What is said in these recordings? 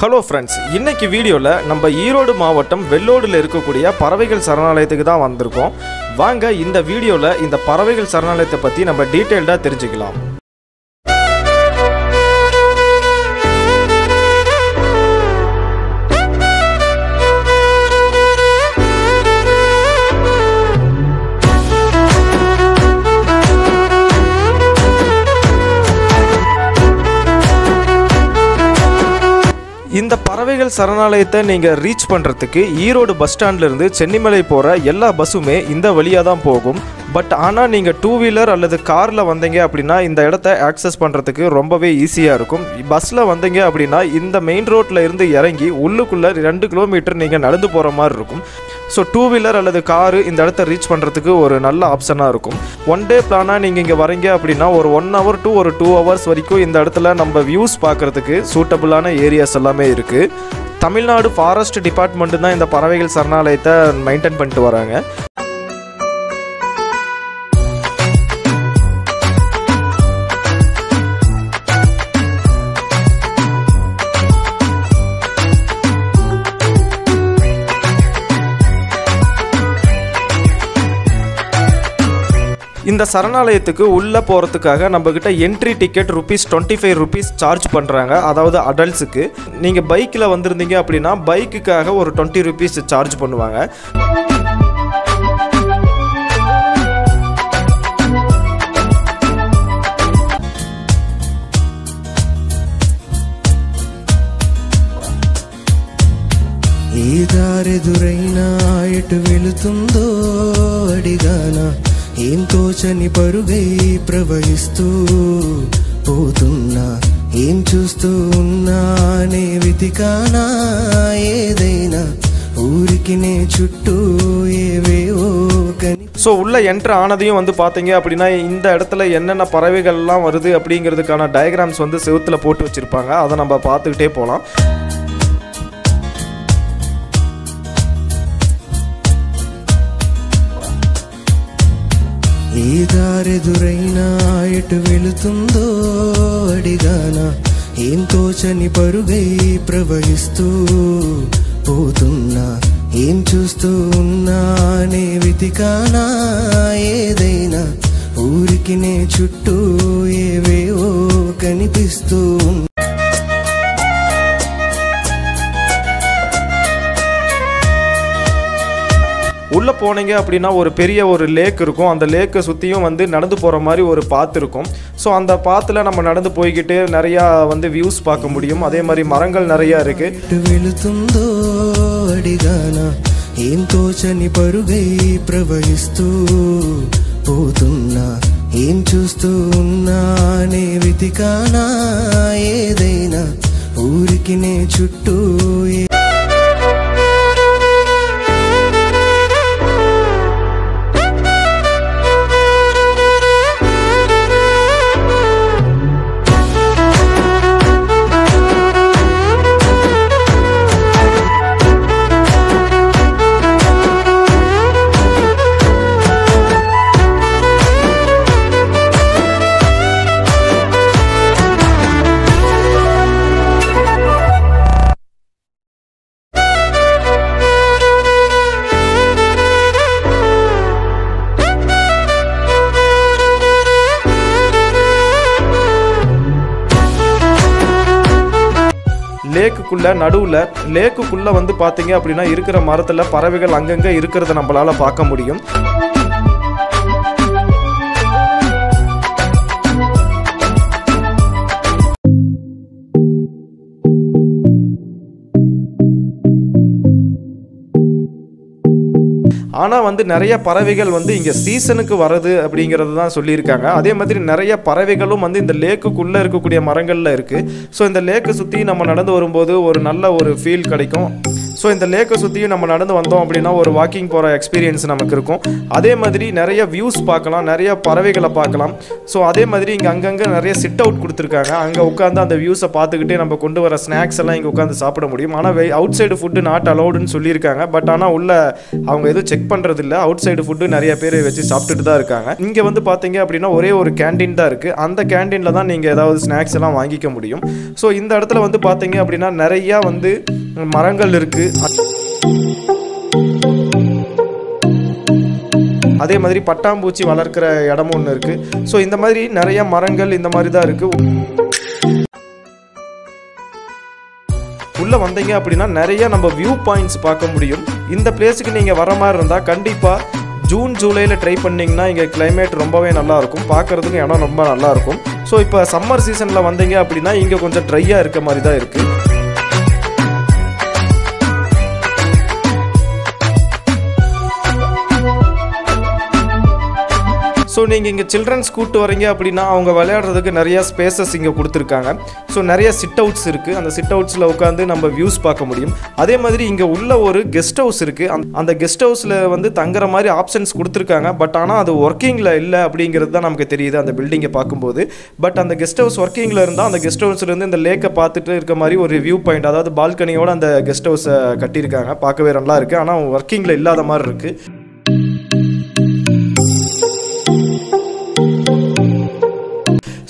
Hello friends, இன்னைக்கு வீடியோவில் நம்ம ஈரோடு மாவட்டம் வெள்ளோடில் இருக்கக்கூடிய பறவைகள் சரணாலயத்துக்கு தான் வந்திருக்கோம். வாங்க இந்த வீடியோவில் இந்த பறவைகள் சரணாலயத்தை பற்றி நம்ம டீட்டெயில்டாக தெரிஞ்சுக்கலாம். இந்த பறவைகள் சரணாலயத்தை நீங்கள் ரீச் பண்ணுறதுக்கு ஈரோடு பஸ் ஸ்டாண்ட்லேருந்து சென்னிமலை போகிற எல்லா பஸ்ஸுமே இந்த வழியாக தான் போகும். ஆனால் நீங்கள் 2 வீலர் அல்லது காரில் வந்தீங்க அப்படின்னா இந்த இடத்த ஆக்சஸ் பண்ணுறதுக்கு ரொம்பவே ஈஸியாக இருக்கும். பஸ்ஸில் வந்தீங்க அப்படின்னா இந்த மெயின் ரோட்டில் இருந்து இறங்கி உள்ளுக்குள்ளே 2 கிலோமீட்டர் நீங்கள் நடந்து போகிற மாதிரி இருக்கும். ஸோ 2 வீலர் அல்லது காரு இந்த இடத்த ரீச் பண்ணுறதுக்கு ஒரு நல்ல ஆப்ஷனாக இருக்கும். 1 டே பிளானாக நீங்கள் இங்கே வரீங்க அப்படின்னா ஒரு 1 hour to ஒரு 2 hours வரைக்கும் இந்த இடத்துல நம்ம வியூஸ் பார்க்குறதுக்கு சூட்டபுளான ஏரியாஸ் எல்லாமே இருக்குது. தமிழ்நாடு ஃபாரஸ்ட் டிபார்ட்மெண்ட்டு தான் இந்த பறவைகள் சரணாலயத்தை மெயின்டைன் பண்ணிட்டு வராங்க. இந்த சரணாலயத்துக்கு உள்ளே போகிறதுக்காக நம்மக்கிட்ட என்ட்ரி டிக்கெட் ₹25 சார்ஜ் பண்ணுறாங்க. அதாவது அடல்ட்ஸுக்கு. நீங்கள் பைக்கில் வந்திருந்தீங்க அப்படின்னா பைக்குக்காக ஒரு ₹20 சார்ஜ் பண்ணுவாங்க. ఈ దారెదురైనా ఎటు వెళుతుందో అడిగానా, ఏం తోచని పరుగై ప్రవహిస్తూ పోతున్నా, ఏం చూస్తూ ఉన్నానే వెతికానా, ఏదైనా ஊருக்கு நே சுட்டு ஏவேவோ கனி. ஸோ உள்ளே என்ட்ரு ஆனதையும் வந்து பார்த்தீங்க அப்படின்னா இந்த இடத்துல என்னென்ன பறவைகள்லாம் வருது அப்படிங்கிறதுக்கான டயக்ராம்ஸ் வந்து செவுத்தில் போட்டு வச்சுருப்பாங்க. அதை நம்ம பார்த்துக்கிட்டே போகலாம். ఈ దారెదురైనా ఎటు వెళుతుందో అడిగానా, ఏం తోచని పరుగై ప్రవహిస్తూ పోతున్నా, ఏం చూస్తూ ఉన్నానే వెతికానా, ఏదైనా ఊరికి నే చుట్టూ ఏవేవో కనిపిస్తూ ఉన్నా. உள்ளே போனீங்க அப்படின்னா ஒரு பெரிய ஒரு லேக் இருக்கும். அந்த லேக்கை சுற்றியும் வந்து நடந்து போகிற மாதிரி ஒரு பாத்து இருக்கும். ஸோ அந்த பாத்தில் நம்ம நடந்து போய்கிட்டு நிறையா வந்து வியூஸ் பார்க்க முடியும். அதே மாதிரி மரங்கள் நிறையா இருக்குது. వెళుతుందో అడిగానా, ఏం తోచని పరుగై ప్రవహిస్తూ పోతున్నా, ఏం చూస్తూ ఉన్నానే వెతికానా, ఏదైనా ఊరికి నే చుట్టూ. லேக்குக்குள்ளே வந்து பார்த்தீங்க அப்படின்னா இருக்கிற மரத்தில் பறவைகள் அங்கங்கே இருக்கிறத நம்மளால் பார்க்க முடியும். ஆனால் வந்து நிறைய பறவைகள் வந்து இங்கே சீசனுக்கு வருது அப்படிங்கிறது தான் சொல்லியிருக்காங்க. அதே மாதிரி நிறைய பறவைகளும் வந்து இந்த லேக்குக்குள்ளே இருக்கக்கூடிய மரங்களில் இருக்குது. ஸோ இந்த லேக்கை சுற்றி நம்ம நடந்து வரும்போது ஒரு நல்ல ஒரு ஃபீல் கிடைக்கும். ஸோ இந்த லேக்கை சுற்றியும் நம்ம நடந்து வந்தோம் அப்படின்னா ஒரு வாக்கிங் போகிற எக்ஸ்பீரியன்ஸ் நமக்கு இருக்கும். அதே மாதிரி நிறைய வியூஸ் பார்க்கலாம், நிறைய பறவைகளை பார்க்கலாம். ஸோ அதே மாதிரி இங்கே அங்கங்கே நிறைய சிட் அவுட் கொடுத்துருக்காங்க. அங்கே உட்காந்து அந்த வியூஸை பார்த்துக்கிட்டே நம்ம கொண்டு வர ஸ்நாக்ஸ் எல்லாம் இங்கே உட்காந்து சாப்பிட முடியும். ஆனால் அவுட் சைடு ஃபுட்டு நாட் அலௌடுன்னு சொல்லியிருக்காங்க. பட் ஆனால் உள்ள அவங்க எதுவும் செக் பண்ணுறது இல்லை. அவுட் சைடு ஃபுட்டு நிறைய பேர் வச்சு சாப்பிட்டுட்டு தான் இருக்காங்க. இங்கே வந்து பார்த்தீங்க அப்படின்னா ஒரே ஒரு கேண்டீன் தான் இருக்குது. அந்த கேண்டீனில் தான் நீங்கள் ஏதாவது ஸ்நாக்ஸ் எல்லாம் வாங்கிக்க முடியும். ஸோ இந்த இடத்துல வந்து பார்த்தீங்க அப்படின்னா நிறையா வந்து மரங்கள் இருக்குது. அதே மாதிரி பட்டாம்பூச்சி வளர்க்கிற இடமும் ஒன்று இருக்குது. ஸோ இந்த மாதிரி நிறைய மரங்கள் இந்த மாதிரி தான் இருக்குது. உள்ளே வந்தீங்க அப்படின்னா நிறைய நம்ம வியூ பாயிண்ட்ஸ் பார்க்க முடியும். இந்த பிளேஸுக்கு நீங்கள் வர மாதிரி இருந்தால் கண்டிப்பாக ஜூன் ஜூலையில் ட்ரை பண்ணிங்கன்னா இங்கே கிளைமேட் ரொம்பவே நல்லாயிருக்கும். பார்க்குறதுக்கு இடம் ரொம்ப நல்லாயிருக்கும். ஸோ இப்போ சம்மர் சீசனில் வந்தீங்க அப்படின்னா இங்கே கொஞ்சம் ட்ரையாக இருக்க மாதிரி தான் இருக்குது. ஸோ நீங்கள் இங்கே சில்ட்ரன்ஸ் கூப்பிட்டு வரீங்க அப்படின்னா அவங்க விளையாடுறதுக்கு நிறையா ஸ்பேசஸ் இங்கே கொடுத்துருக்காங்க. ஸோ நிறைய சிட் அவுட்ஸ் இருக்குது. அந்த சிட் அவுட்ஸில் உட்காந்து நம்ம வியூஸ் பார்க்க முடியும். அதே மாதிரி இங்கே உள்ள ஒரு கெஸ்ட் ஹவுஸ் இருக்குது. அந்த கெஸ்ட் ஹவுஸில் வந்து தங்குற மாதிரி ஆப்ஷன்ஸ் கொடுத்துருக்காங்க. பட் ஆனால் அது ஒர்க்கிங்கில் இல்லை அப்படிங்கிறது தான் நமக்கு தெரியுது அந்த பில்டிங்கை பார்க்கும்போது. பட் அந்த கெஸ்ட் ஹவுஸ் ஒர்க்கிங்கில் இருந்தால் அந்த கெஸ்ட் ஹவுஸ்லேருந்து இந்த லேக்கை பார்த்துட்டு இருக்க மாதிரி ஒரு வியூ பாயிண்ட், அதாவது பால்கனியோட அந்த கெஸ்ட் ஹவுஸை கட்டியிருக்காங்க. பார்க்கவே நல்லா இருக்குது. ஆனால் ஒர்க்கிங்கில் இல்லாத மாதிரி இருக்குது.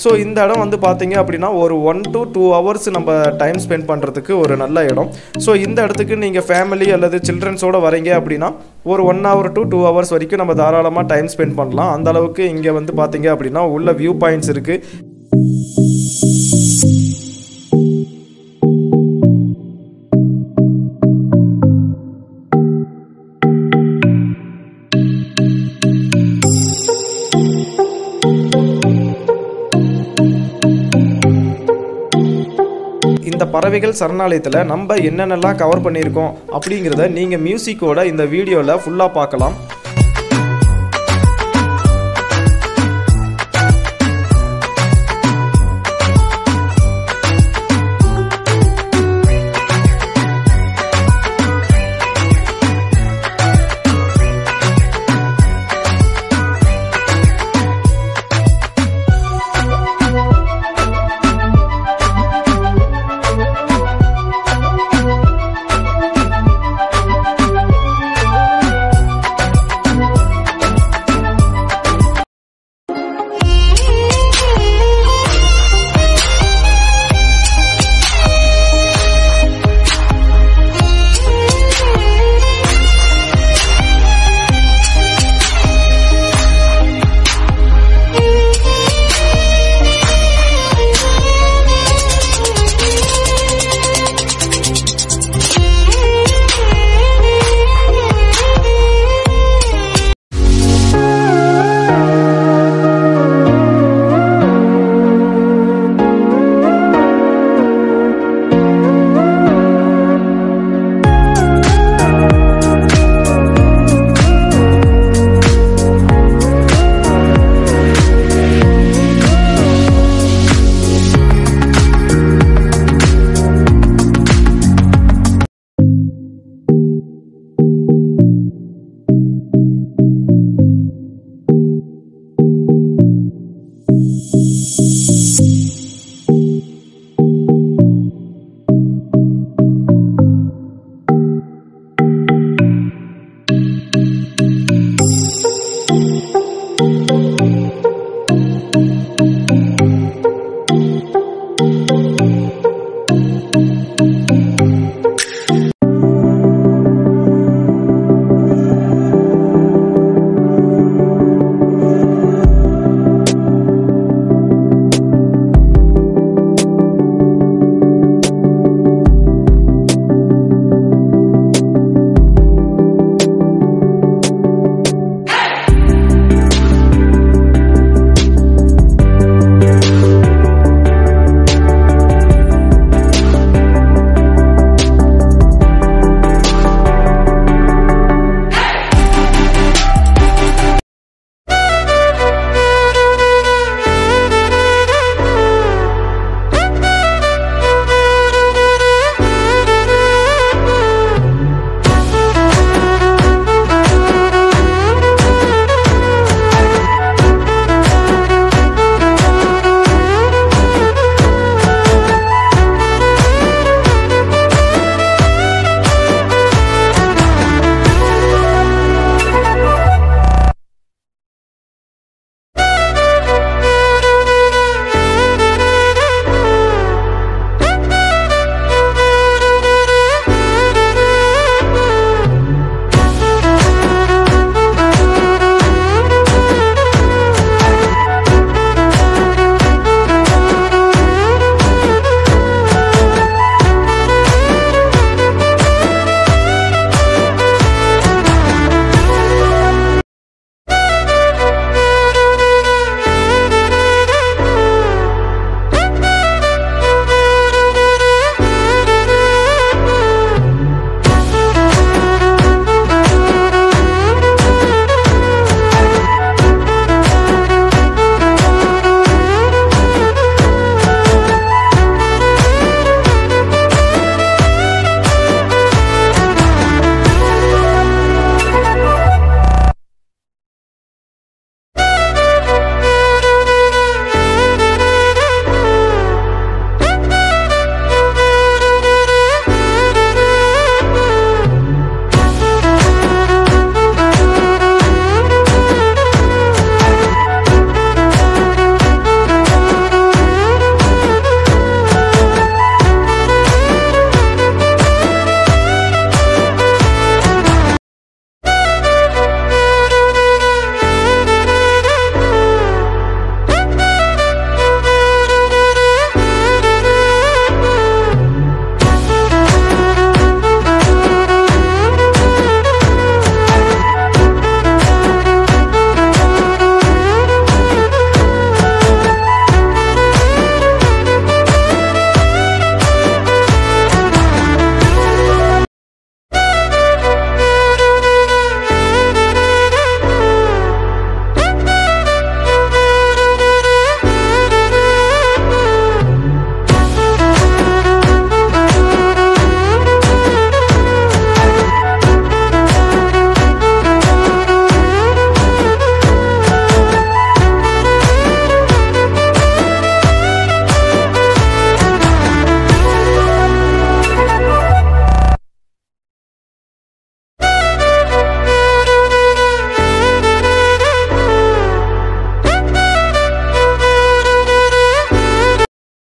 ஸோ இந்த இடம் வந்து பார்த்தீங்க அப்படின்னா ஒரு 1 to 2 hours நம்ம டைம் ஸ்பெண்ட் பண்ணுறதுக்கு ஒரு நல்ல இடம். ஸோ இந்த இடத்துக்கு நீங்கள் ஃபேமிலி அல்லது சில்ட்ரன்ஸோடு வரீங்க அப்படின்னா ஒரு 1 hour to 2 hours வரைக்கும் நம்ம தாராளமாக டைம் ஸ்பெண்ட் பண்ணலாம். அந்த அளவுக்கு இங்கே வந்து பார்த்தீங்க அப்படின்னா உள்ள வியூ பாயிண்ட்ஸ் இருக்குது. இந்த பறவைகள் சரணாலயத்தில் நம்ம என்னென்னலாம் கவர் பண்ணியிருக்கோம் அப்படிங்கிறத நீங்கள் மியூசிக்கோட இந்த வீடியோவில் ஃபுல்லாக பார்க்கலாம்.